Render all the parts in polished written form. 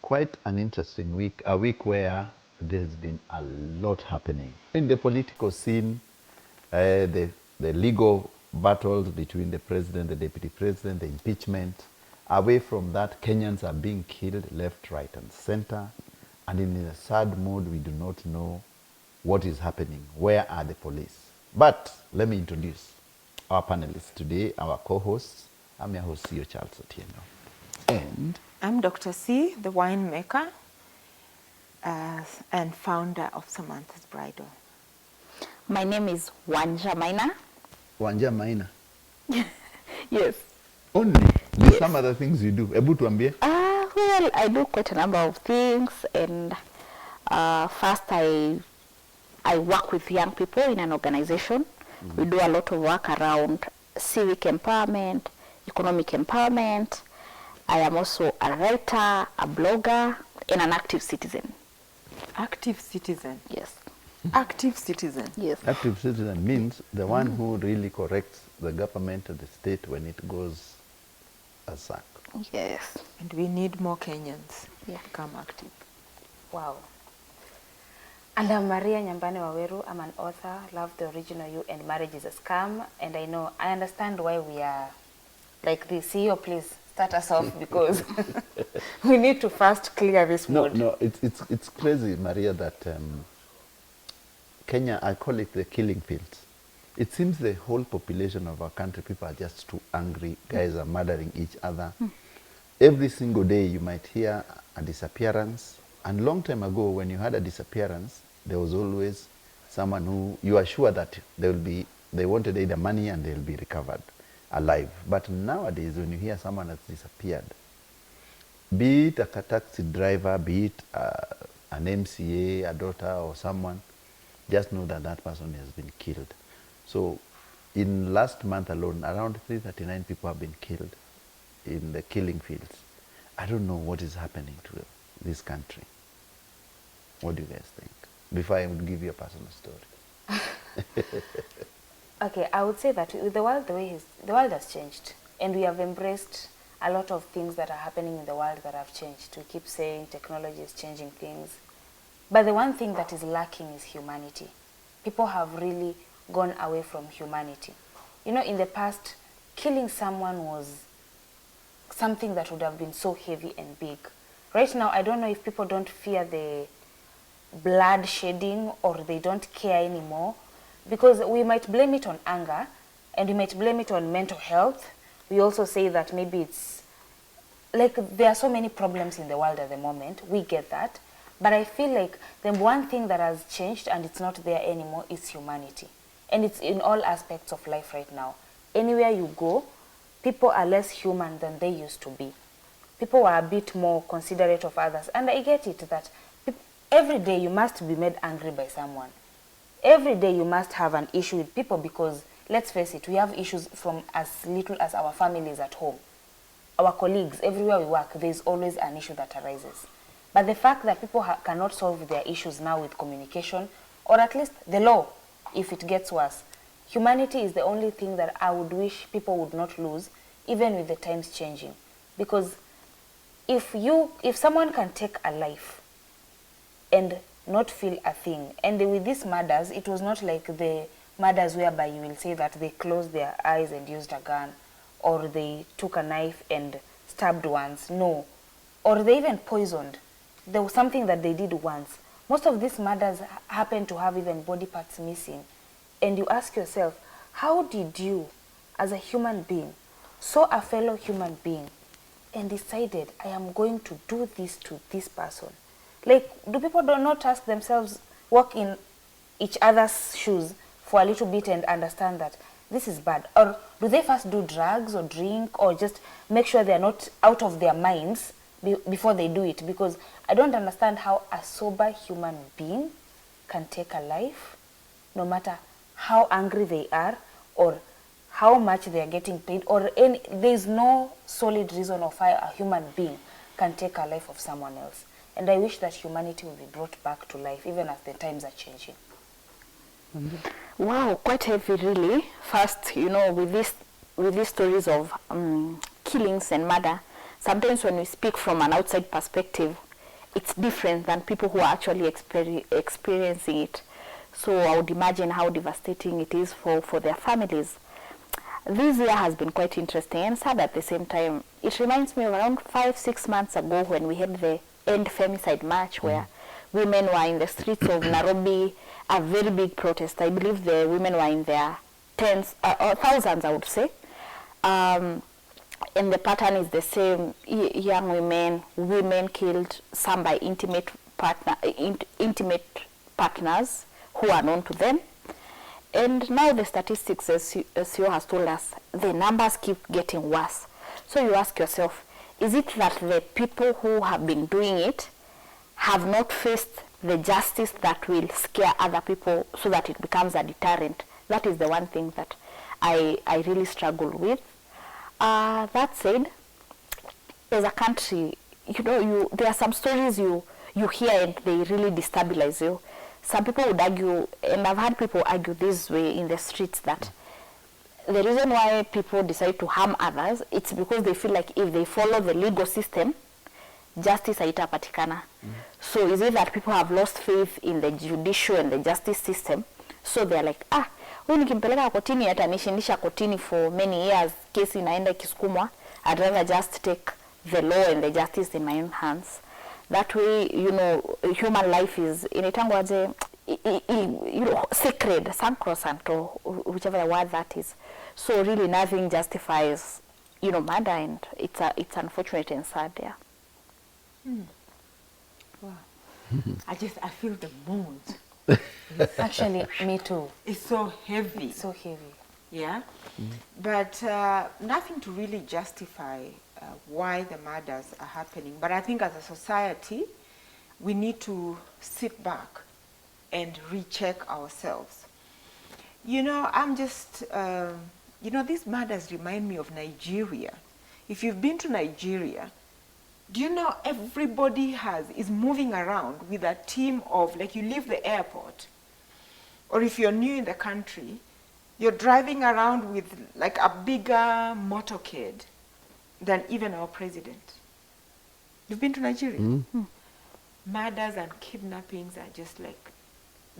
quite an interesting week, a week where there's been a lot happening. In the political scene, the legal battles between the president, the deputy president, the impeachment. Away from that, Kenyans are being killed left, right, and center. And in a sad mood, we do not know what is happening. Where are the police? But let me introduce our panelists today, our co-hosts. I'm your host, CEO Charles Otieno. And I'm Dr. C, the winemaker and founder of Samantha's Bridal. My name is Wanja Maina. Wanja Maina. Yes. Only? There's some other things you do. Ebu tuambie. Well, I do quite a number of things, and first I work with young people in an organization. We do a lot of work around civic empowerment, economic empowerment. I am also a writer, a blogger, and an active citizen. Active citizen? Yes. Active citizen? Yes. Active citizen means the one who really corrects the government of the state when it goes aside. Yes. And we need more Kenyans to become active. Wow. And I'm Maria Nyambane Waweru. I'm an author, Love the Original You and Marriage is a Scam. And I understand why we are like this. CEO, please start us off because we need to first clear this mood. No, it's crazy, Maria, that Kenya, I call it the killing fields. It seems the whole population of our country, people are just too angry. Guys are murdering each other. Every single day you might hear a disappearance. And long time ago, when you had a disappearance, there was always someone who you are sure that they wanted either money and they'll be recovered alive. But nowadays, when you hear someone has disappeared, be it a taxi driver, be it an MCA, a daughter or someone, just know that that person has been killed. So in last month alone, around 339 people have been killed in the killing fields. I don't know what is happening to this country. What do you guys think? Before I would give you a personal story. Okay, I would say that with the world, the world has changed, and we have embraced a lot of things that are happening in the world that have changed. We keep saying technology is changing things, but the one thing that is lacking is humanity. People have really gone away from humanity. You know, in the past, killing someone was something that would have been so heavy and big. Right now, I don't know if people don't fear the blood shedding or they don't care anymore, because we might blame it on anger and we might blame it on mental health. We also say that maybe it's like there are so many problems in the world at the moment. We get that. But I feel like the one thing that has changed and it's not there anymore is humanity. And it's in all aspects of life right now. Anywhere you go, people are less human than they used to be. People are a bit more considerate of others. And I get it that every day you must be made angry by someone. Every day you must have an issue with people because, let's face it, we have issues from as little as our families at home. Our colleagues, everywhere we work, there's always an issue that arises. But the fact that people cannot solve their issues now with communication, or at least the law, if it gets worse, humanity is the only thing that I would wish people would not lose, even with the times changing. Because if someone can take a life and not feel a thing, and with these murders, it was not like the murders whereby you will say that they closed their eyes and used a gun, or they took a knife and stabbed once. No. Or they even poisoned. There was something that they did once. Most of these murders happen to have even body parts missing. And you ask yourself, how did you, as a human being, saw a fellow human being and decided, I am going to do this to this person? Like, do people not ask themselves, walk in each other's shoes for a little bit and understand that this is bad? Or do they first do drugs or drink or just make sure they're not out of their minds before they do it? Because I don't understand how a sober human being can take a life, no matter how angry they are or how much they are getting paid, or there's no solid reason of why a human being can take a life of someone else. And I wish that humanity will be brought back to life, even as the times are changing. Wow, quite heavy, really. First, you know, with these stories of killings and murder, sometimes when we speak from an outside perspective, it's different than people who are actually experiencing it. So I would imagine how devastating it is for their families. This year has been quite interesting and sad at the same time. It reminds me of around 5-6 months ago when we had the End Femicide March, where women were in the streets of Nairobi, a very big protest. I believe the women were in their tens or thousands, I would say. And the pattern is the same. Young women killed, some by intimate partners who are known to them. And now the statistics, as CEO has told us, the numbers keep getting worse. So you ask yourself, is it that the people who have been doing it have not faced the justice that will scare other people so that it becomes a deterrent? That is the one thing that I really struggle with. That said, as a country, there are some stories you hear and they really destabilize you. Some people would argue, and I've had people argue this way in the streets, that the reason why people decide to harm others, it's because they feel like if they follow the legal system, justice haitapatikana. So is it that people have lost faith in the judicial and the justice system? So they're like, huyu nikimpeleka kotini atanishindisha kotini for many years, kesi inaenda ikisukumwa, I'd rather just take the law and the justice in my own hands. That way, human life is, initangwaje, sacred, sacrosanct, whichever word that is. So really nothing justifies, murder, and it's unfortunate and sad, yeah. Wow. I feel the mood. Actually, me too. It's so heavy. It's so heavy. Yeah? But nothing to really justify why the murders are happening. But I think as a society, we need to sit back and recheck ourselves. I'm just, these murders remind me of Nigeria. If you've been to Nigeria, do you know everybody is moving around with a team of, like, you leave the airport, or if you're new in the country, you're driving around with like a bigger motorcade than even our president. You've been to Nigeria? Murders and kidnappings are just like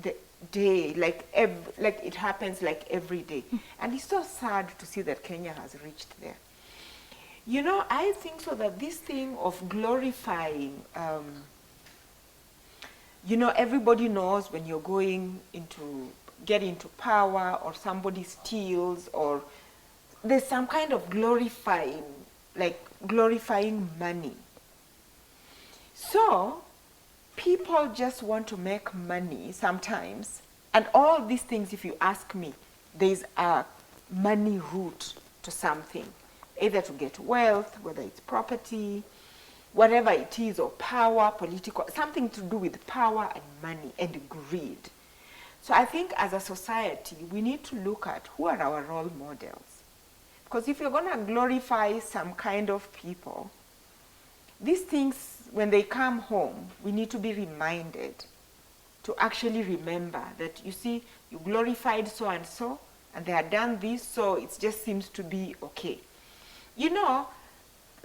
the day, like it happens like every day. And it's so sad to see that Kenya has reached there. I think so that this thing of glorifying, everybody knows when you're get into power, or somebody steals, or there's some kind of glorifying money. So people just want to make money sometimes. And all these things, if you ask me, there's a money route to something. Either to get wealth, whether it's property, whatever it is, or power, political, something to do with power and money and greed. So I think as a society, we need to look at who are our role models. Because if you're going to glorify some kind of people, these things, when they come home, we need to be reminded to actually remember that, you see, you glorified so-and-so, and they had done this, so it just seems to be okay.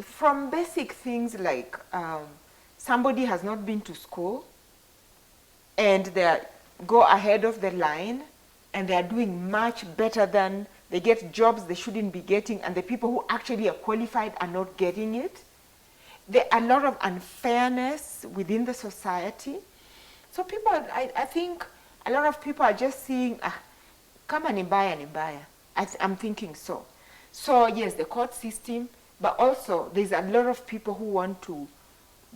From basic things like somebody has not been to school, and they go ahead of the line, and they are doing much better than, they get jobs they shouldn't be getting, and the people who actually are qualified are not getting it. There are a lot of unfairness within the society. So people, I think a lot of people are just seeing, kama ni mbaya. I'm thinking so. So yes, the court system, but also there's a lot of people who want to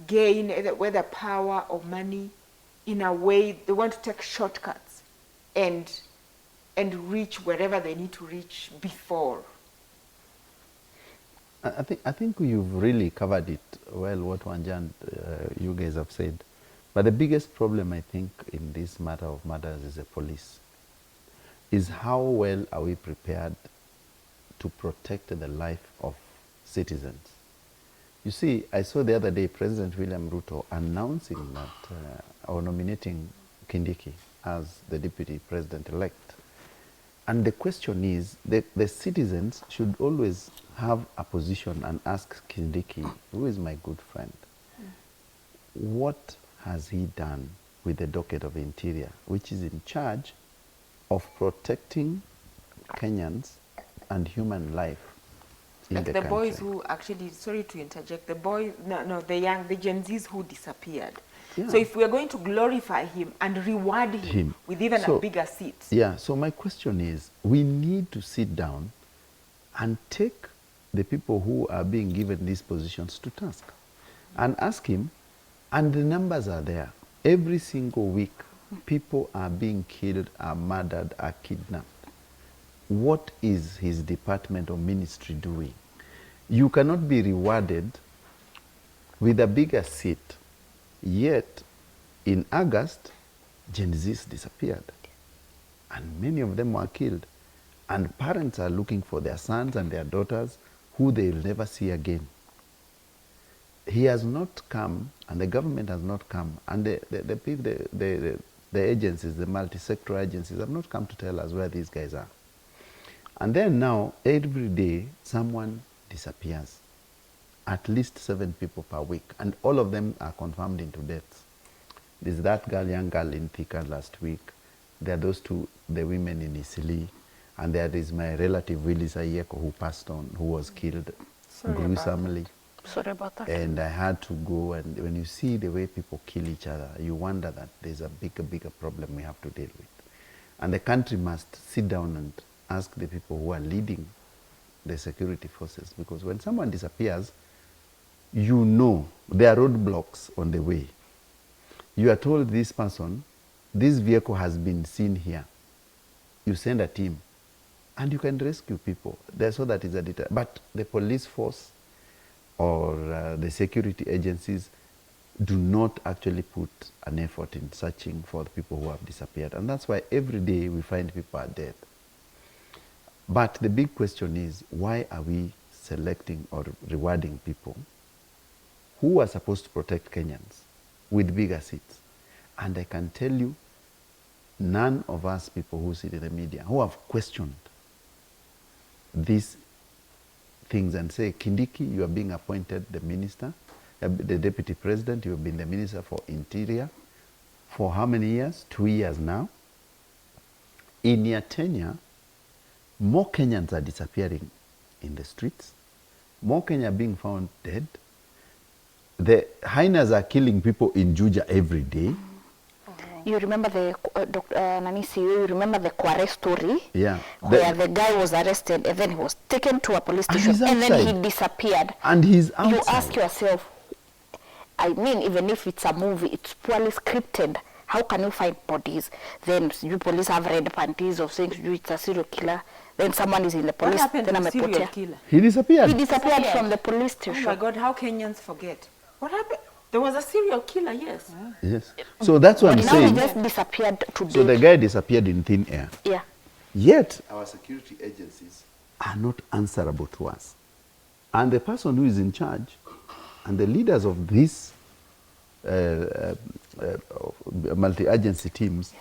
gain whether power or money in a way. They want to take shortcuts and reach wherever they need to reach before. I think you've really covered it well, what Wanja and you guys have said. But the biggest problem, I think, in this matter of murders is the police. Is how well are we prepared to protect the life of citizens? You see, I saw the other day President William Ruto announcing that, or nominating Kindiki as the deputy president-elect. And the question is, the citizens should always have a position and ask Kindiki, who is my good friend? what has he done with the docket of Interior, which is in charge of protecting Kenyans and human life in Like the the country? boys who actually, sorry to interject, the boys, the Gen Zs who disappeared. Yeah. So if we are going to glorify him and reward him with even a bigger seat. Yeah, so my question is, we need to sit down and take the people who are being given these positions to task and ask him, and the numbers are there. Every single week, people are being killed, are murdered, are kidnapped. What is his department or ministry doing? You cannot be rewarded with a bigger seat, yet in August, Gen Zs disappeared. And many of them were killed. And parents are looking for their sons and their daughters who they will never see again. He has not come, and the government has not come, and the agencies, the multi-sector agencies have not come to tell us where these guys are. And then now, every day, someone disappears. At least 7 people per week, and all of them are confirmed into deaths. There's that girl, young girl in Thika last week. There are those 2, the women in Isili, and there is my relative Willis Ayeko who passed on, who was killed gruesomely. Sorry about that. And I had to go, and when you see the way people kill each other, you wonder that there's a bigger problem we have to deal with. And the country must sit down and ask the people who are leading the security forces, because when someone disappears, you know there are roadblocks on the way. You are told this person, this vehicle has been seen here. You send a team, and you can rescue people. So that is a deterrent. But the police force or the security agencies do not actually put an effort in searching for the people who have disappeared. And that's why every day we find people are dead. But the big question is, why are we selecting or rewarding people who are supposed to protect Kenyans with bigger seats? And I can tell you, none of us people who sit in the media who have questioned these things and say, Kindiki, you are being appointed the minister, the deputy president, you have been the minister for Interior for how many years? 2 years now. In your tenure, more Kenyans are disappearing in the streets, more Kenya are being found dead. The hyenas are killing people in Juja every day. You remember the Nanisi, you remember the Kware story? Yeah. Where the guy was arrested and then he was taken to a police And station he's and then outside. he disappeared. And he's outside. You ask yourself, I mean, even if it's a movie, it's poorly scripted. How can you find bodies? Then you police have red panties of saying it's a serial killer. Then someone is in the police. What happened then to the serial amepotea. killer? He disappeared. He disappeared from the police Oh station. my God, how Kenyans forget. What happened? There was a serial killer, yes. Yes. So that's what I'm Now he saying. just disappeared today. So the guy disappeared in thin air. Yeah. Yet, our security agencies are not answerable to us. And the person who is in charge and the leaders of these multi-agency teams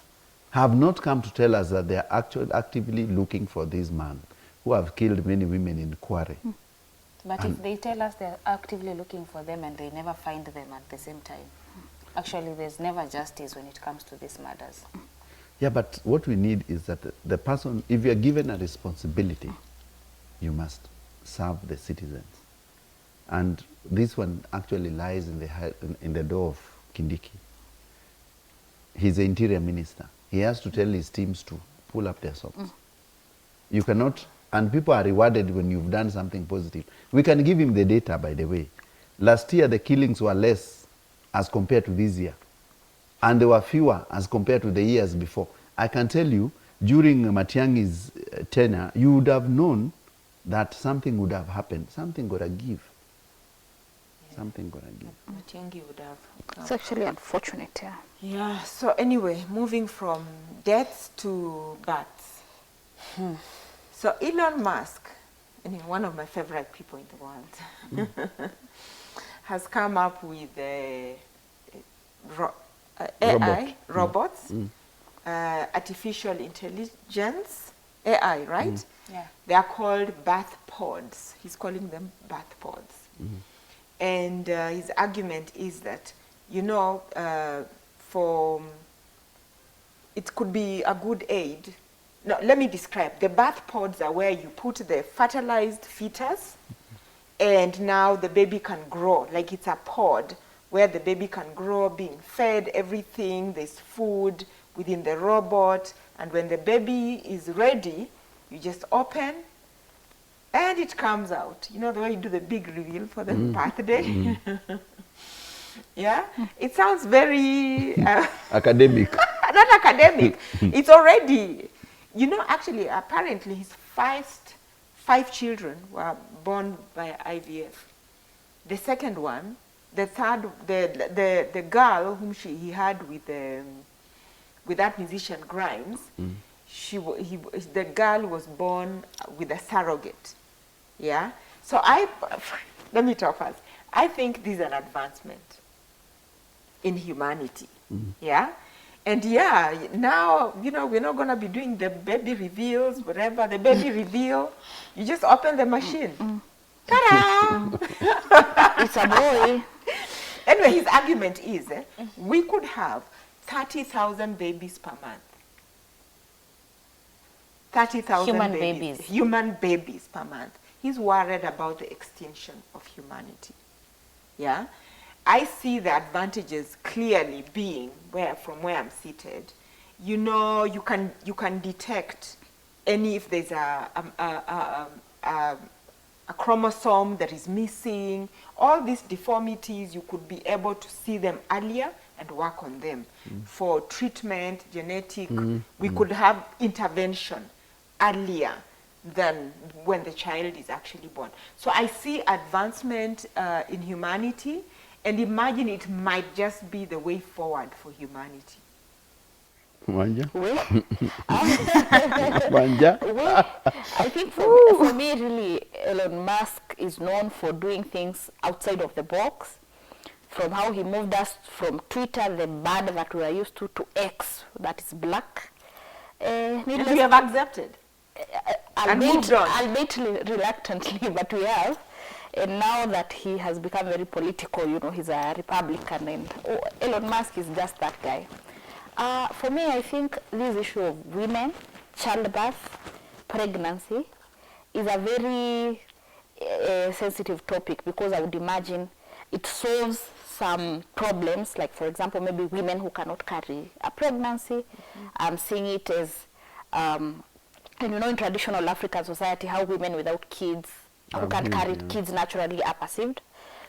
have not come to tell us that they are actually actively looking for this man who have killed many women in Kware. But if they tell us they're actively looking for them and they never find them at the same time, actually there's never justice when it comes to these murders. Yeah, but what we need is that the person, if you're given a responsibility, you must serve the citizens. And this one actually lies in the door of Kindiki. He's the interior minister. He has to tell his teams to pull up their socks. You cannot, and people are rewarded when you've done something positive. We can give him the data, by the way. Last year, the killings were less as compared to this year. And they were fewer as compared to the years before. I can tell you, during Matiang'i's tenure, you would have known that something would have happened. Something got to give. Yeah. Something got to give. Matiang'i would have come. It's actually unfortunate, yeah. Yeah, so anyway, moving from deaths to births. So Elon Musk, one of my favorite people in the world, has come up with AI, robots, artificial intelligence, AI, right? Yeah. They are called birth pods. He's calling them birth pods. And his argument is that you know, for, it could be a good aid. No, let me describe. The birth pods are where you put the fertilized fetus, and now the baby can grow. Like it's a pod where the baby can grow, being fed everything, there's food within the robot, and when the baby is ready, you just open, and it comes out. You know the way you do the big reveal for the birthday? Yeah? It sounds very... Academic. not academic. It's already... You know, actually, apparently, his first 5 children were born by IVF. The second one, the third, the girl whom he had with that musician Grimes, the girl was born with a surrogate. Yeah. So let me talk first. I think this is an advancement in humanity. Yeah. And yeah, now, you know, we're not going to be doing the baby reveals, whatever, the baby reveal. You just open the machine. Ta-da! It's a boy. Anyway, his argument is we could have 30,000 babies per month. 30,000 human babies per month. He's worried about the extinction of humanity. Yeah? I see the advantages clearly being from where I'm seated. You know, you can detect if there's a chromosome that is missing, all these deformities, you could be able to see them earlier and work on them. For treatment, genetic, we could have intervention earlier than when the child is actually born. So I see advancement in humanity, and imagine it might just be the way forward for humanity. Wanja? I think for me, really, Elon Musk is known for doing things outside of the box. From how he moved us from Twitter, the bird that we are used to X, that is black. And we have accepted. And moved on. Albeit reluctantly, but we have. And now that he has become very political, you know, he's a Republican, and Elon Musk is just that guy. For me, I think this issue of women, childbirth, pregnancy, is a very sensitive topic, because I would imagine it solves some problems, like, for example, maybe women who cannot carry a pregnancy. I'm seeing it as, and you know, in traditional African society, how women without kids who can't carry kids naturally are perceived.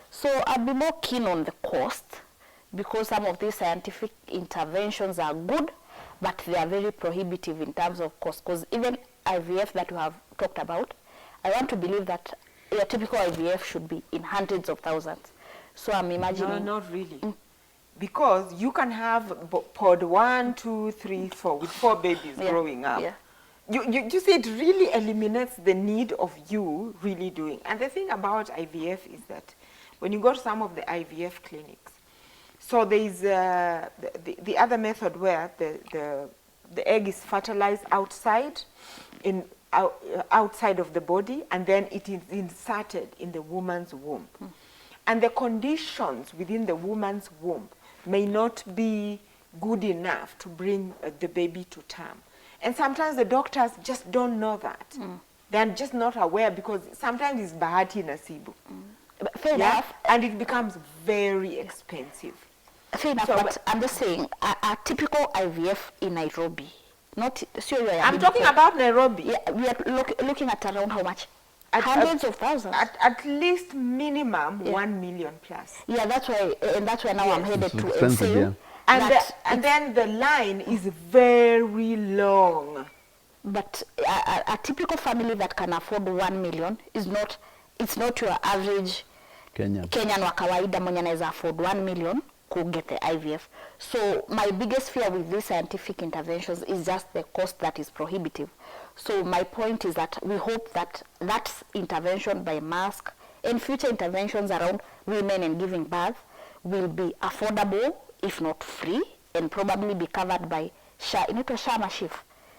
So I'd be more keen on the cost, because some of these scientific interventions are good, but they are very prohibitive in terms of cost. Because even IVF that we have talked about, I want to believe that a typical IVF should be in hundreds of thousands. So I'm imagining... No, not really. Because you can have pod 1, 2, 3, 4, with 4 babies growing up. Yeah. You see, it really eliminates the need of you really doing. And the thing about IVF is that when you go to some of the IVF clinics, so there is the other method where the egg is fertilized outside, outside of the body, and then it is inserted in the woman's womb. And the conditions within the woman's womb may not be good enough to bring the baby to term. And sometimes the doctors just don't know that. They're just not aware, because sometimes it's bahati nasibu. Fair enough. And it becomes very expensive. Fair enough, but I'm just saying, a typical IVF in Nairobi, not Syria. I'm talking about Nairobi. Yeah, we are looking at around how much? Hundreds of thousands. At least minimum 1 million plus. Yeah, that's why, and that's why now I'm headed to expensive, NCU. And then the line is very long. But a typical family that can afford 1 million is not, it's not your average Kenyan wa kawaida mwenye anaweza afford 1 million could get the IVF. So my biggest fear with these scientific interventions is just the cost that is prohibitive. So my point is that we hope that that intervention by Musk and future interventions around women and giving birth will be affordable, if not free, and probably be covered by Shisha.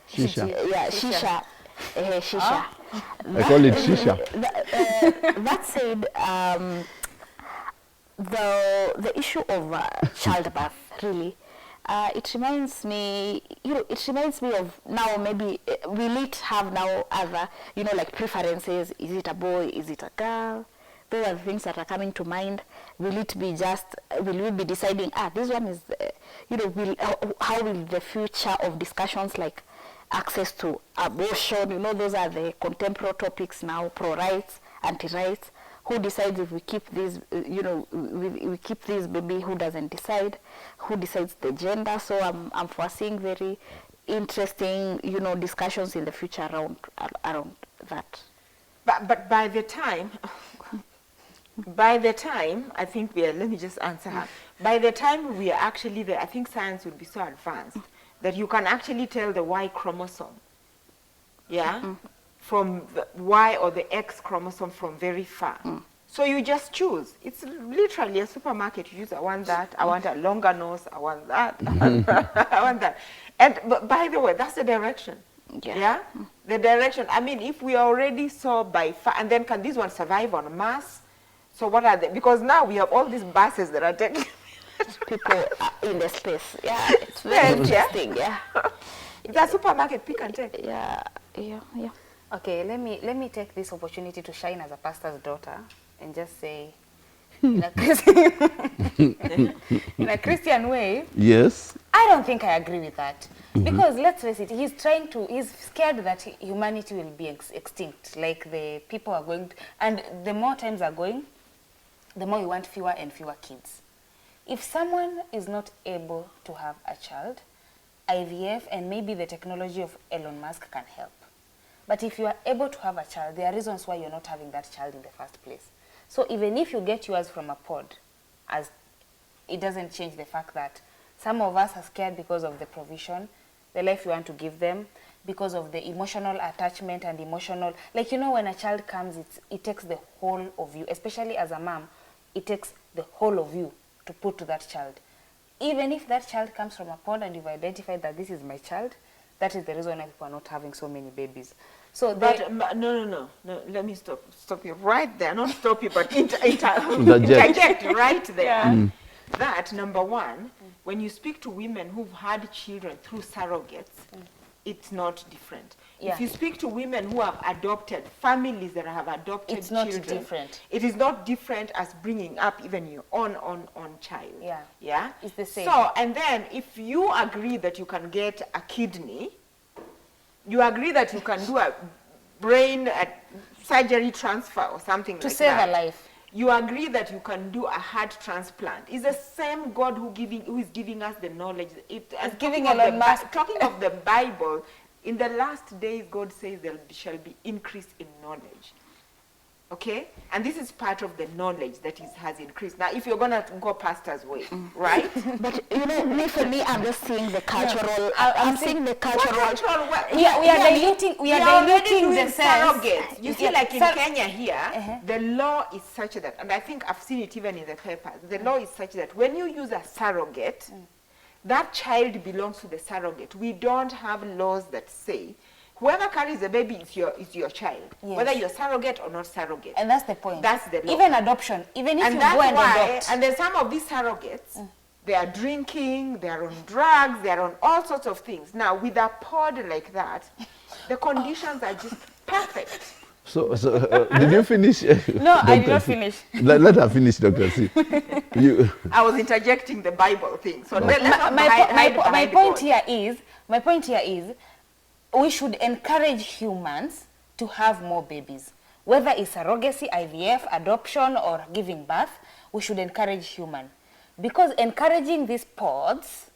Yeah, Shisha. Shisha. I call it Shisha. That said, the issue of childbirth, really, it reminds me, it reminds me of now maybe will it have now other, like preferences? Is it a boy? Is it a girl? Those are the things that are coming to mind. Will it be just, will we be deciding, this one is, how will the future of discussions like access to abortion, those are the contemporary topics now, pro-rights, anti-rights. Who decides if we keep this, we keep this baby, who doesn't decide, who decides the gender. So I'm foreseeing very interesting, discussions in the future around that. But by the time, I think let me just answer her. By the time we are actually there, I think science will be so advanced that you can actually tell the Y chromosome, from the Y or the X chromosome from very far. So you just choose. It's literally a supermarket. You choose, I want that, I want a longer nose, I want that, I want that. And but by the way, that's the direction. Yeah? The direction. I mean, if we already saw by far, and then can these ones survive on Mars? So what are they? Because now we have all these buses that are taking people in the space. Yeah, it's very interesting. Yeah. It's a supermarket, pick and take. Yeah. Okay, let me take this opportunity to shine as a pastor's daughter and just say, in a Christian way, yes, I don't think I agree with that. Because let's face it, he's scared that humanity will be extinct. Like the people are going to, and the more times are going, the more you want fewer and fewer kids. If someone is not able to have a child, IVF and maybe the technology of Elon Musk can help. But if you are able to have a child, there are reasons why you're not having that child in the first place. So even if you get yours from a pod, as it doesn't change the fact that some of us are scared because of the provision, the life you want to give them, because of the emotional attachment and emotional, like, when a child comes, it takes the whole of you, especially as a mom, it takes the whole of you to put to that child. Even if that child comes from a pod and you've identified that this is my child, that is the reason why people are not having so many babies. So but no, let me stop you right there. Not stop you, but interject right there. Yeah. That, number one, when you speak to women who've had children through surrogates, it's not different. Yeah. If you speak to women who have adopted, families that have adopted It's not children, different. it is not different as bringing up even your own child. Yeah. Yeah? It's the same. So, and then if you agree that you can get a kidney, you agree that you can do a brain surgery transfer or something like that. To save a life. You agree that you can do a heart transplant. It's the same God who is giving us the knowledge. Giving Elon Musk. Talking of the Bible, in the last days, God says there shall be increase in knowledge. Okay? And this is part of the knowledge that has increased. Now, if you're going to go pastor's way, right? But, for me, I'm just seeing the cultural, I'm seeing the cultural. We are diluting the sense. Surrogates. You see, like in Kenya here, the law is such that, and I think I've seen it even in the papers, the law is such that when you use a surrogate, that child belongs to the surrogate. We don't have laws that say whoever carries the baby is your child, whether you're surrogate or not surrogate. And that's the point. That's the law. Even adoption, even if and you go and adopt. And then some of these surrogates, they are drinking, they are on drugs, they are on all sorts of things. Now, with a pod like that, the conditions are just perfect. So did you finish? No, I did not finish. Let her finish, Dr. C. I was interjecting the Bible thing. So my point here is, we should encourage humans to have more babies. Whether it's surrogacy, IVF, adoption, or giving birth, we should encourage human. Because encouraging these pods,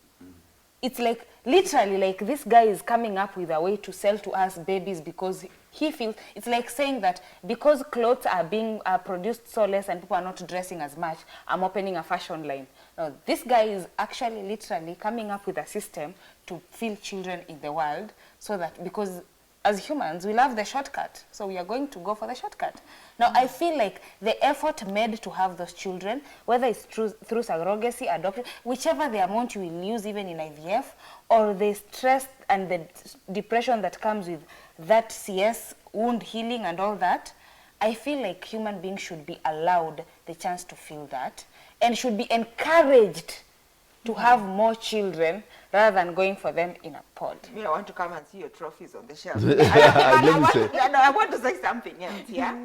it's like, literally, like this guy is coming up with a way to sell to us babies because he feels, it's like saying that because clothes are being produced so less and people are not dressing as much, I'm opening a fashion line. No, this guy is actually literally coming up with a system to fill children in the world, so that, because as humans, we love the shortcut. So we are going to go for the shortcut. Now, I feel like the effort made to have those children, whether it's through surrogacy, adoption, whichever the amount you will use even in IVF, or the stress and the depression that comes with that CS, wound healing and all that, I feel like human beings should be allowed the chance to feel that. and should be encouraged to have more children rather than going for them in a pod. Me, I want to come and see your trophies on the shelf. I I want to say something else, yeah?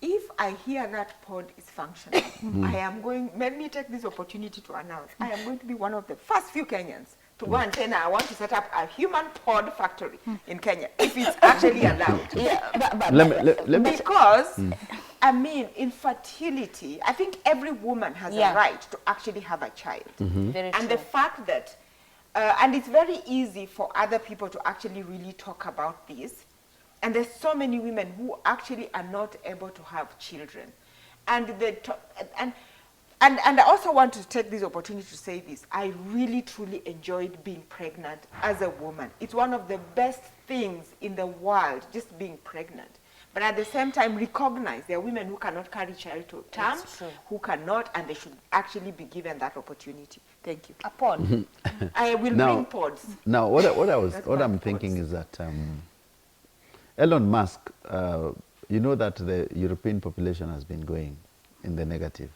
If I hear that pod is functional, I am going, let me take this opportunity to announce, I am going to be one of the first few Kenyans to go and say, now I want to set up a human pod factory in Kenya, if it's actually allowed. Because, I mean, infertility, I think every woman has a right to actually have a child. Very And true. the fact that, and it's very easy for other people to actually really talk about this. And there's so many women who actually are not able to have children. And I also want to take this opportunity to say this. I really, truly enjoyed being pregnant as a woman. It's one of the best things in the world, just being pregnant. But at the same time, recognize there are women who cannot carry child to term, That's true. who cannot, and they should actually be given that opportunity. Thank you. A pod. I will bring pods. Now, what That's I'm pods. thinking is that Elon Musk, you know that the European population has been going in the negative.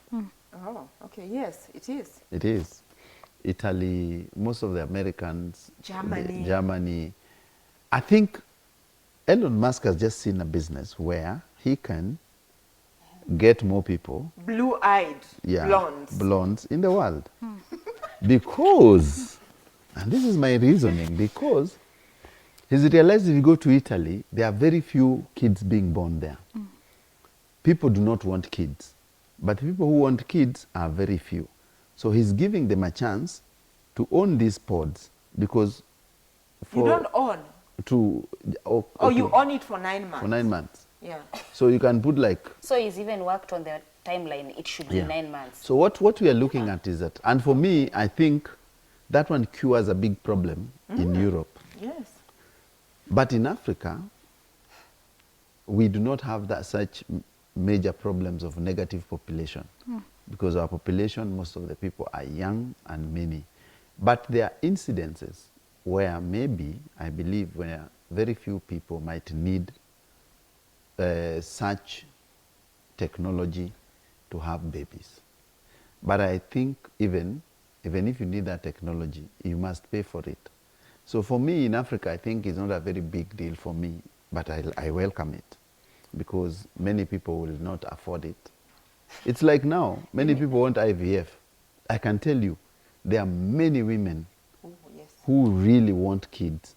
Oh, okay, yes, it is. It is. Italy, most of the Americans, Germany. I think Elon Musk has just seen a business where he can get more people, Blue-eyed blondes. in the world. Because, and this is my reasoning, because he's realized if you go to Italy, there are very few kids being born there. People do not want kids. But people who want kids are very few. So he's giving them a chance to own these pods because You don't own. You own it for 9 months. For 9 months. Yeah. So you can put like... So he's even worked on the timeline. It should be 9 months. So what we are looking at is that, and for me, I think that one cures a big problem in Europe. Yes. But in Africa, we do not have that such major problems of negative population because our population, most of the people are young and many. But there are incidences where maybe, I believe, where very few people might need such technology to have babies. But I think even if you need that technology, you must pay for it. So for me in Africa, I think it's not a very big deal for me, but I welcome it because many people will not afford it. It's like now, many people want IVF. I can tell you, there are many women who really want kids.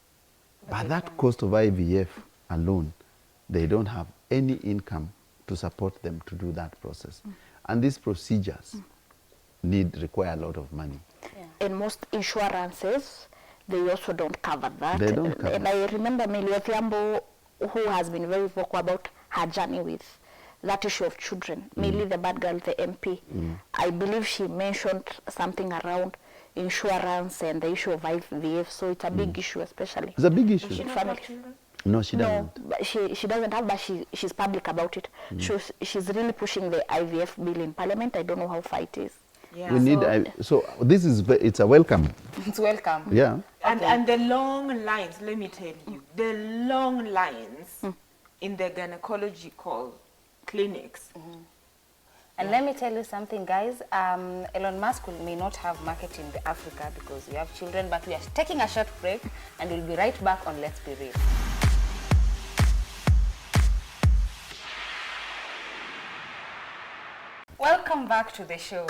But that cost of IVF alone, they don't have any income to support them to do that process. And these procedures require a lot of money. And most insurances, they also don't cover that. They don't cover. And I remember Millie Thiambo, who has been very vocal about her journey with that issue of children. Millie, the bad girl, the MP. I believe she mentioned something around insurance and the issue of IVF. So it's a big issue, especially. It's a big issue. in family. No, she doesn't. No, but she doesn't have, but she's public about it. She's really pushing the IVF bill in Parliament. I don't know how far it is. Yeah. We need, so this is, it's a welcome. It's welcome. Yeah. And the long lines, let me tell you, the long lines in the gynecological clinics. And let me tell you something, guys. Elon Musk may not have market in Africa because we have children, but we are taking a short break and we'll be right back on Let's Be Real. Welcome back to the show.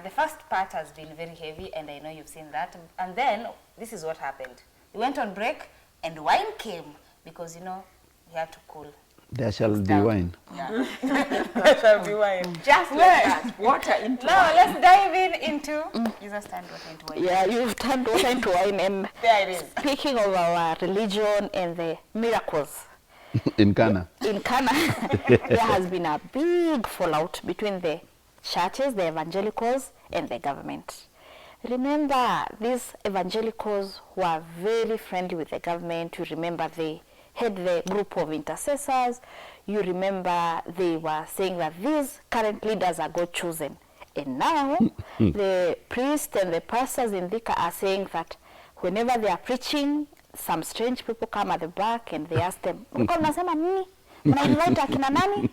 The first part has been very heavy and I know you've seen that. And then this is what happened. We went on break and wine came because, you know, we had to cool. There shall be wine. Yeah. There shall be wine. Just like that, water into Now let's dive into Jesus turned water into wine. Yeah, you've turned water into wine. And There it is. speaking of our religion and the miracles, In Ghana. in Ghana, there has been a big fallout between the churches, the evangelicals, and the government. Remember, these evangelicals were very friendly with the government. You remember they had the group of intercessors. You remember they were saying that these current leaders are God chosen. And now, the priests and the pastors in Thika are saying that whenever they are preaching, some strange people come at the back and they ask them, "Mnasema nini? Mnainvite akina nani?"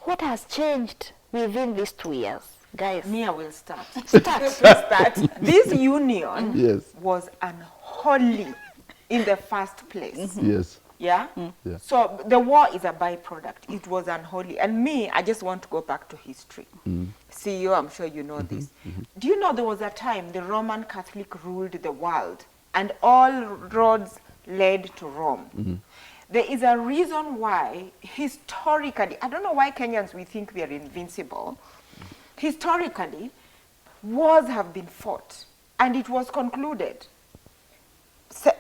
What has changed within these 2 years? Guys. Mia will start. Start. This union Yes. was unholy in the first place. Yes. Yeah? Yeah. So the war is a byproduct. It was unholy. And me, I just want to go back to history. CEO, I'm sure you know this. Do you know there was a time the Roman Catholic ruled the world and all roads led to Rome? There is a reason why, historically, I don't know why Kenyans, we think we are invincible. Historically, wars have been fought, and it was concluded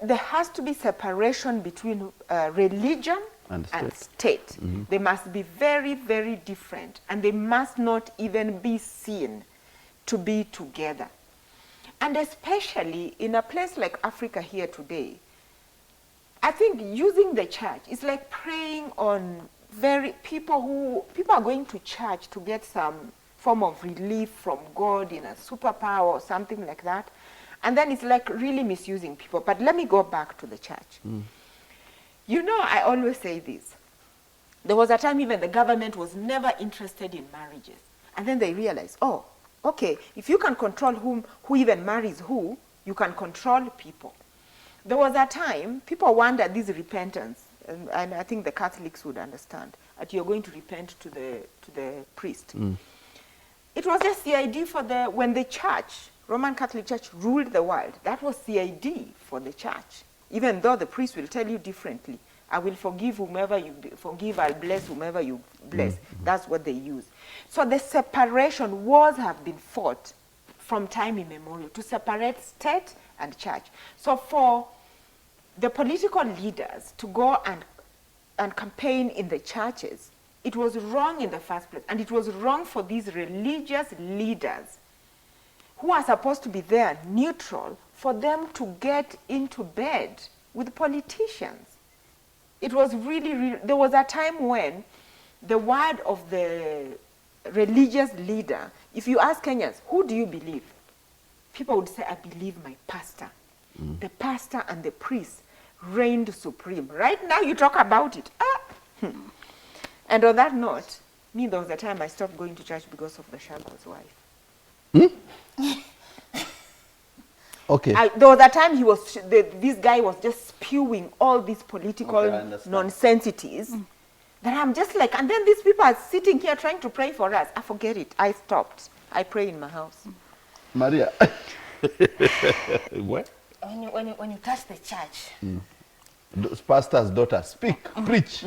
there has to be separation between religion And and state. state. They must be very, very different, and they must not even be seen to be together. And especially in a place like Africa here today, I think using the church is like preying on people are going to church to get some form of relief from God in a superpower or something like that. And then it's like really misusing people. But let me go back to the church. You know, I always say this. There was a time even the government was never interested in marriages. And then they realized, oh, okay, if you can control who even marries who, you can control people. There was a time people wondered this repentance, and I think the Catholics would understand, that you're going to repent to the priest. It was just CID when the church, Roman Catholic Church, ruled the world. That was CID for the church. Even though the priest will tell you differently. I will forgive whomever you forgive, I'll bless whomever you bless. That's what they use. So the separation, wars have been fought from time immemorial to separate state and church. So for the political leaders to go and campaign in the churches, it was wrong in the first place. And it was wrong for these religious leaders who are supposed to be there neutral, for them to get into bed with politicians. It was really, there was a time when the word of the religious leader, if you ask Kenyans, who do you believe? People would say, I believe my pastor. The pastor and the priest reigned supreme. Right now you talk about it. And on that note, there was a time I stopped going to church because of the Shago's wife. Okay. There was a time this guy was just spewing all these political nonsensities that I'm just like, and then these people are sitting here trying to pray for us. I forget it. I stopped. I pray in my house. Maria. What? When you touch the church. Those pastor's daughter, speak, preach.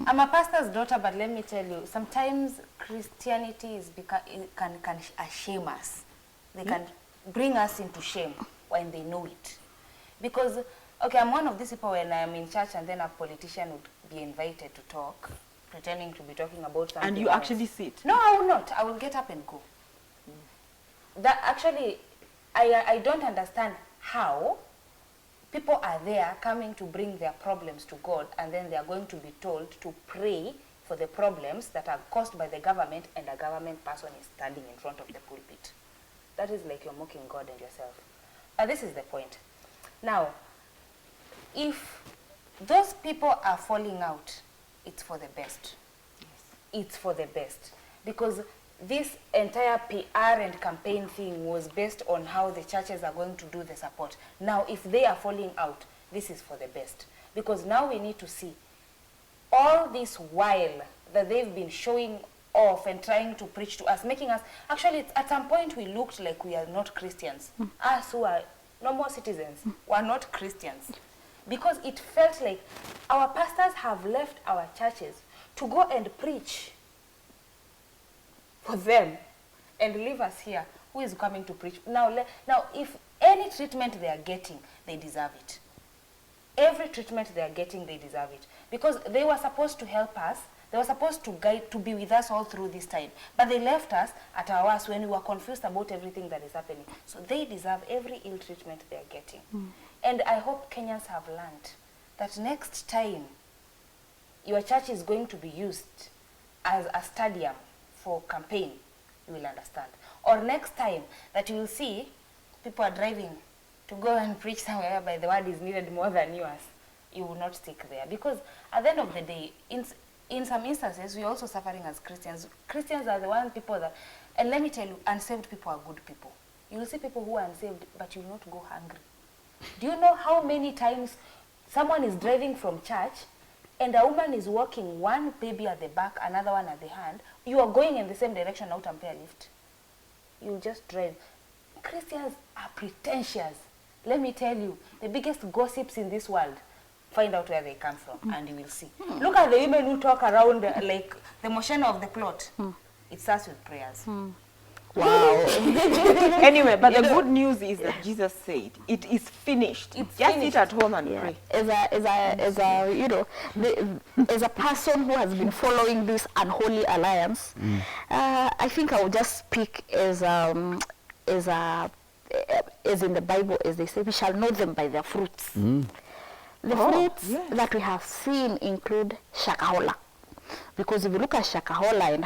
I'm a pastor's daughter, but let me tell you, sometimes Christianity can shame us. They can bring us into shame when they know it. Because, okay, I'm one of these people when I'm in church and then a politician would be invited to talk, pretending to be talking about something And you else. actually sit? No, I will not. I will get up and go. That actually, I don't understand how people are there coming to bring their problems to God, and then they are going to be told to pray for the problems that are caused by the government, and a government person is standing in front of the pulpit. That is like you're mocking God and yourself. But this is the point. Now, if those people are falling out, it's for the best. Yes. It's for the best. Because this entire PR and campaign thing was based on how the churches are going to do the support. Now, if they are falling out, this is for the best. Because now we need to see all this while that they've been showing off and trying to preach to us, making us, actually at some point we looked like we are not Christians. Us who are normal citizens were not Christians. Because it felt like our pastors have left our churches to go and preach for them and leave us here. Who is coming to preach? Now, if any treatment they are getting, they deserve it. Every treatment they are getting, they deserve it. Because they were supposed to help us. They were supposed to guide, to be with us all through this time. But they left us at our worst when we were confused about everything that is happening. So they deserve every ill treatment they are getting. And I hope Kenyans have learned that next time your church is going to be used as a stadium for campaign, you will understand. Or next time that you will see people are driving to go and preach somewhere whereby the word is needed more than yours, you will not stick there. Because at the end of the day, in some instances, we're also suffering as Christians. Christians are the one people that, and let me tell you, unsaved people are good people. You will see people who are unsaved, but you will not go hungry. Do you know how many times someone is driving from church and a woman is walking, one baby at the back, another one at the hand, you are going in the same direction, out and pay a lift. You just drive. Christians are pretentious. Let me tell you, the biggest gossips in this world, find out where they come from and you will see. Look at the women who talk around like the motion of the plot. It starts with prayers. Wow. Anyway, but the good news is that Jesus said, it is finished. It's just finished. sit at home and pray. As a person who has been following this unholy alliance, I think I will just speak as in the Bible, as they say, we shall know them by their fruits. The fruits that we have seen include Shakahola. Because if you look at Shakahola and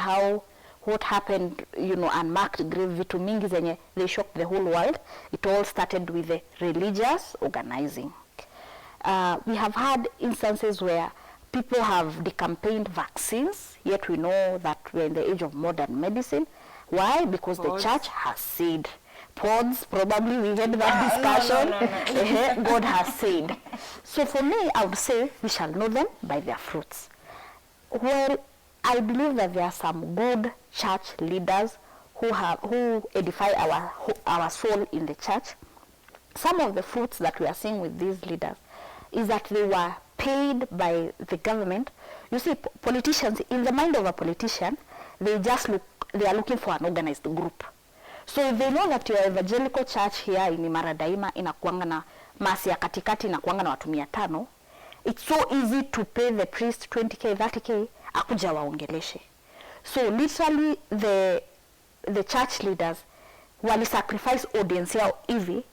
what happened, unmarked grave vitu mingi zenye, they shocked the whole world. It all started with the religious organizing. We have had instances where people have decampaigned vaccines, yet we know that we're in the age of modern medicine. Why? Because the church has said. Pods, probably we had that discussion. God has said. So for me, I would say we shall know them by their fruits. Well, I believe that there are some good church leaders who edify our soul in the church. Some of the fruits that we are seeing with these leaders is that they were paid by the government. You see, politicians, in the mind of a politician, they are looking for an organized group. So if they know that your evangelical church here in Imara Daima inakuanga na masi ya katikati inakuanga na watu 500, it's so easy to pay the priest 20k, 30k, akuja waongeleshe. So literally the church leaders wali sacrifice audience yao hivi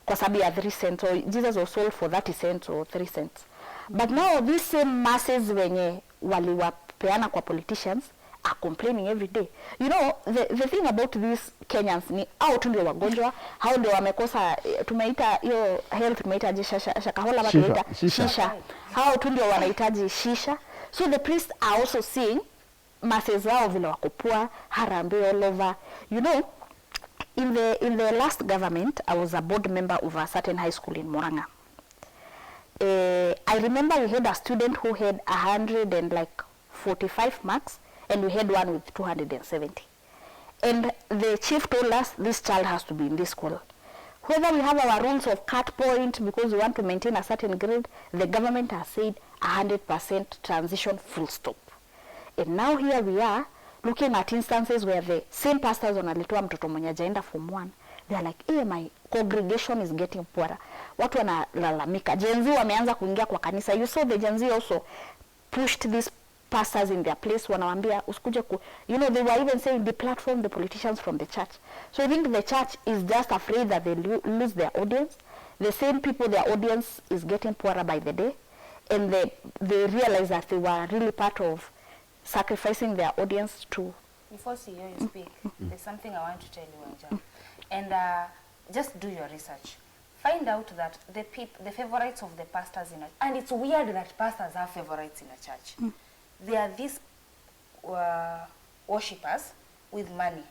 kwa sababu ya 3 cents, or Jesus was sold for 30 cents or 3 cents. But now these same masses wenye waliwapeana kwa politicians are complaining every day. You know, the thing about these Kenyans ni hao tu ndio wagonjwa, hao ndio wamekosa, tumeita hiyo health, tumeita shakahola, ama tumeita shisha. Hao tu ndio wanahitaji shisha. So the priests are also seeing masses wao vile wakopua, harambe all over. You know, in the last government, I was a board member of a certain high school in Murang'a. I remember we had a student who had 145 marks, and we had one with 270. And the chief told us this child has to be in this school. Whether we have our rules of cut point because we want to maintain a certain grade, the government has said 100% transition, full stop. And now here we are looking at instances where the same pastors wanalitoa mtoto mwenye hajaenda form 1. They are like, hey, my congregation is getting poorer. Watu wanalalamika. Gen Z wameanza kuingia kwa kanisa. You saw the Gen Z also pushed these pastors in their place, wanawambia usikuje you know, they were even saying deplatform the politicians from the church. So I think the church is just afraid that they lose their audience. The same people, their audience is getting poorer by the day, and they realize that they were really part of sacrificing their audience to. Before CEO you speak, there's something I want to tell you, Anja. And just do your research. Find out that the favorites of the pastors in a, and it's weird that pastors have favorites in a church. They are these worshippers with money.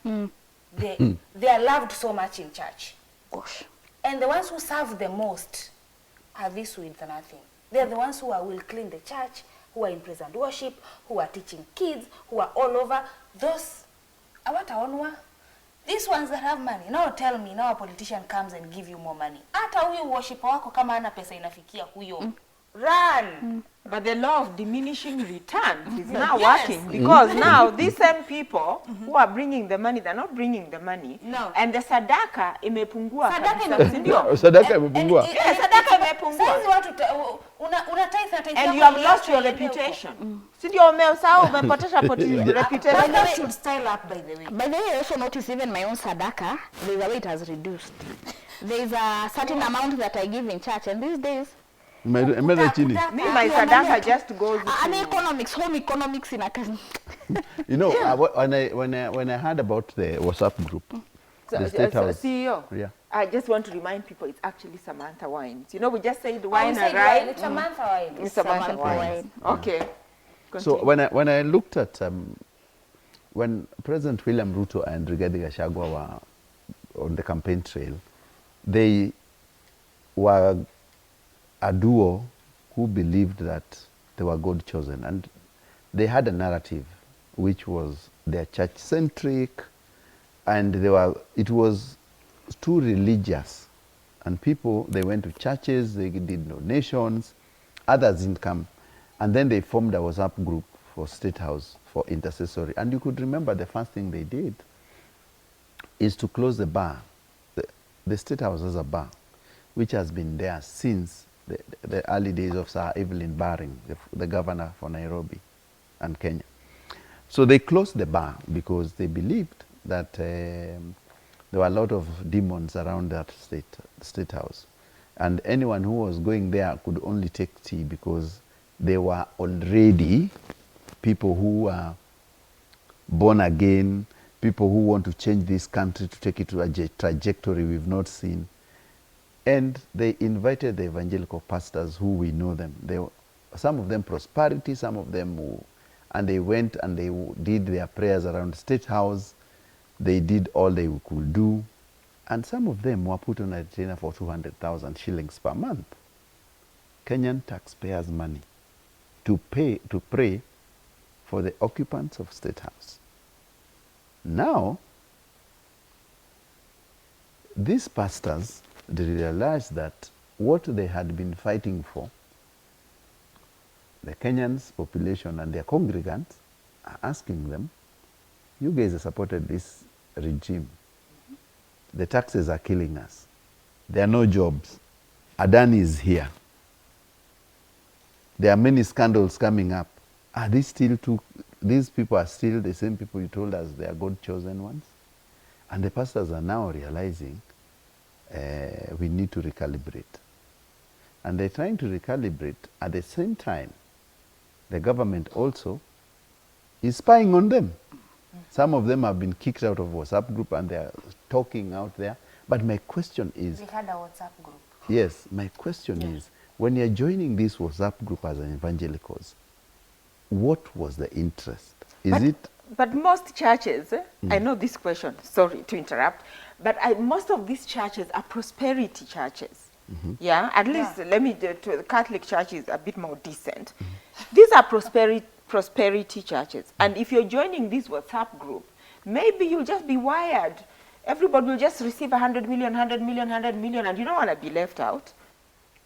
They are loved so much in church. Gosh. And the ones who serve the most are these with nothing. They are the ones who will clean the church, who are in praise and worship, who are teaching kids, who are all over. Those, these ones that have money. Now tell me, now a politician comes and give you more money. Hata huyu worshipper wako kama hana pesa inafikia huyo. Run! But the law of diminishing returns is now working, because now these same people who are bringing the money, they're not bringing the money. No. And the sadaka imepungua. Sadaka imepungua. Yes, sadaka imepungua. And you have lost your reputation. Sindio umesahau umepotesha reputation. That should style up, by the way. By the way, I also notice even my own sadaka, the way it has reduced. There is a certain amount that I give in church, and these days, Me, my sadaka just goes to home economics in a You know, when I heard about the WhatsApp group, the State House CEO. Yeah. I just want to remind people it's actually Samantha Wines. You know, we just said Wine wine, right? It's Samantha Wine. It's Samantha Wines. Okay. So Continue. when I looked at when President William Ruto and Rigathi Gachagua were on the campaign trail, they were a duo who believed that they were God chosen, and they had a narrative which was their church centric, and it was too religious, and people, they went to churches, they did donations, others didn't come, and then they formed a WhatsApp group for State House for intercessory. And you could remember the first thing they did is to close the bar. The State House has a bar which has been there since the early days of Sir Evelyn Baring, the governor for Nairobi and Kenya. So they closed the bar because they believed that there were a lot of demons around that state house. And anyone who was going there could only take tea because they were already people who were born again, people who want to change this country to take it to a trajectory we've not seen. And they invited the evangelical pastors who we know them. Some of them prosperity, some of them and they went and they did their prayers around the State House. They did all they could do. And some of them were put on a retainer for 200,000 shillings per month. Kenyan taxpayers' money to pray for the occupants of State House. Now, these pastors, they realized that what they had been fighting for, the Kenyans' population and their congregants are asking them, you guys have supported this regime. The taxes are killing us. There are no jobs. Adani is here. There are many scandals coming up. Are these these people are still the same people you told us they are God-chosen ones? And the pastors are now realizing we need to recalibrate. And they're trying to recalibrate. At the same time, the government also is spying on them. Some of them have been kicked out of WhatsApp group and they are talking out there. But my question is... We had a WhatsApp group. Yes, my question is, when you're joining this WhatsApp group as an evangelicals, what was the interest? But most churches, I know this question, sorry to interrupt, but most of these churches are prosperity churches. Yeah, at least let me, the Catholic Church is a bit more decent. These are prosperity churches. And if you're joining this WhatsApp group, maybe you'll just be wired. Everybody will just receive 100 million, 100 million, 100 million, and you don't want to be left out.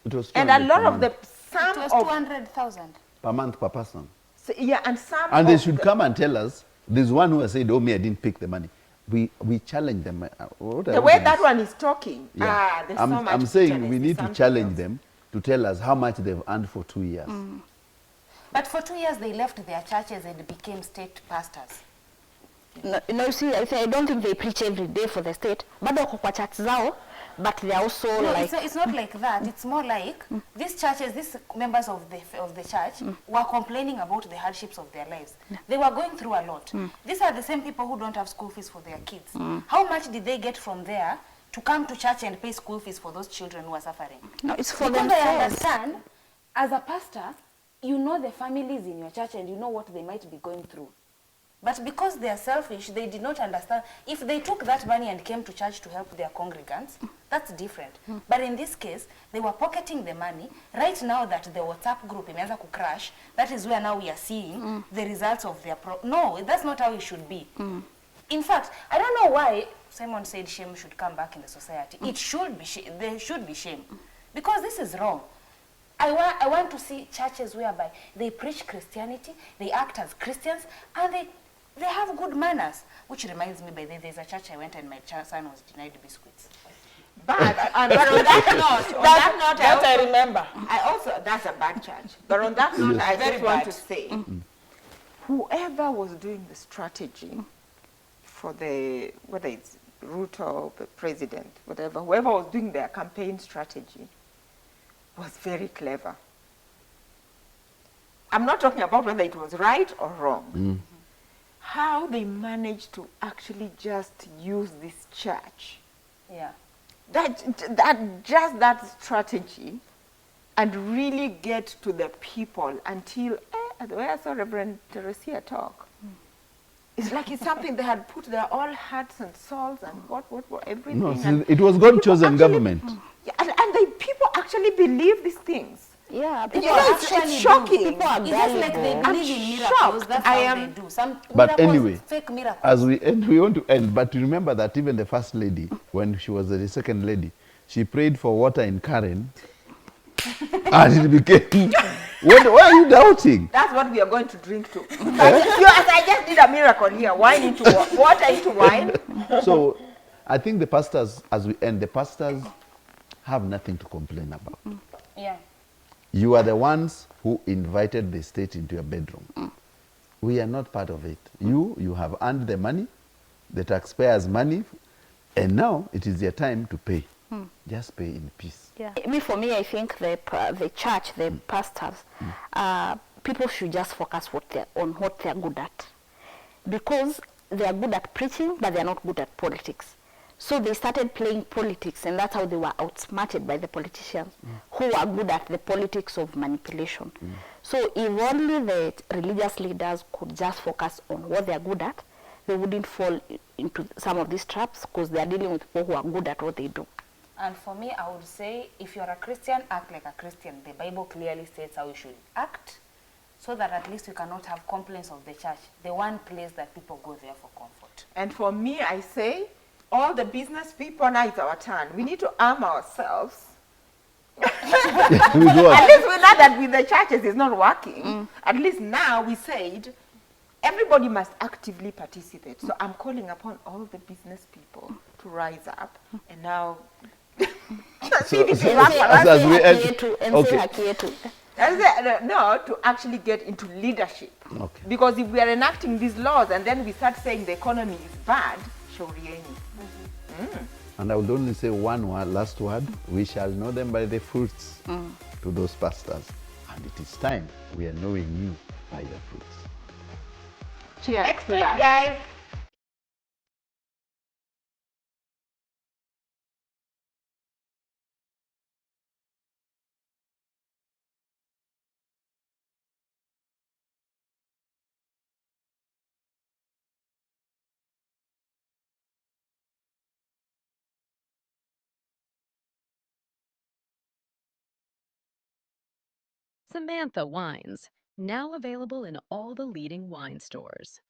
It was And a lot of the, It was 200,000. per month per person. So, yeah, and some And they should come and tell us, there's one who has said, oh, me, I didn't pick the money. We challenge them. The way that one is talking, yeah. there's so much I'm saying bitterness, we need to something challenge else. them to tell us how much they've earned for 2 years. But for 2 years, they left their churches and became state pastors. No, you see, I don't think they preach every day for the state. Bado wako kwa church zao, but they're also No, like... it's not like that. It's more like these churches, these members of the church were complaining about the hardships of their lives. They were going through a lot. These are the same people who don't have school fees for their kids. How much did they get from there to come to church and pay school fees for those children who are suffering? No, it's for Because I themselves. understand, as a pastor, you know the families in your church and you know what they might be going through. But because they are selfish, they did not understand. If they took that money and came to church to help their congregants, that's different. But in this case, they were pocketing the money. Right now that the WhatsApp group imeanza to crash, that is where now we are seeing the results of their... No, that's not how it should be. In fact, I don't know why Simon said shame should come back in the society. It should be there should be shame. Because this is wrong. I want to see churches whereby they preach Christianity, they act as Christians, and they have good manners. Which reminds me, by the way, there's a church I went and my son was denied biscuits. But on that note, I remember. That's a bad church. But on that note, I just want to say, whoever was doing the strategy for whether it's Ruto, the president, whatever, whoever was doing their campaign strategy was very clever. I'm not talking about whether it was right or wrong. How they managed to actually just use this church. Yeah. That strategy and really get to the people until the way I saw Reverend Teresia talk, it's like it's something they had put their all hearts and souls and what, everything. No, and it was God people chosen actually- government. Yeah, and the people actually believe these things. Yeah, You people know, are it's actually shocking. People are It's just like they gullible. believe in miracles. shocked. That's I how am- they do. Some But miracles, anyway, fake miracles. As we end, we want to end, but remember that even the first lady, when she was the second lady, she prayed for water in Karen, and it became. Why are you doubting? That's what we are going to drink to. I just did a miracle here. Wine into water into wine. So, I think the pastors, as we end, the pastors have nothing to complain about. Yeah. You are the ones who invited the state into your bedroom. We are not part of it. You have earned the money, the taxpayers' money, and now it is your time to pay. Just pay in peace. Yeah. For me, I think the church, the pastors, people should just focus on what they're good at. Because they're good at preaching, but they're not good at politics. So they started playing politics, and that's how they were outsmarted by the politicians, who are good at the politics of manipulation. So if only the religious leaders could just focus on what they're good at, they wouldn't fall into some of these traps, because they're dealing with people who are good at what they do. And for me, I would say, if you're a Christian, act like a Christian. The Bible clearly states how you should act, so that at least we cannot have complaints of the church, the one place that people go there for comfort. And for me, I say, all the business people, now it's our turn. We need to arm ourselves. At least we know that with the churches it's not working. At least now we said everybody must actively participate. So I'm calling upon all the business people to rise up and now see if it will work for us. as we end, okay. No, to actually get into leadership. Okay. Because if we are enacting these laws and then we start saying the economy is bad, shaurieni. And I would only say one last word. We shall know them by the fruits to those pastors. And it is time we are knowing you by your fruits. Cheers. Excellent, guys. Samantha Wines, now available in all the leading wine stores.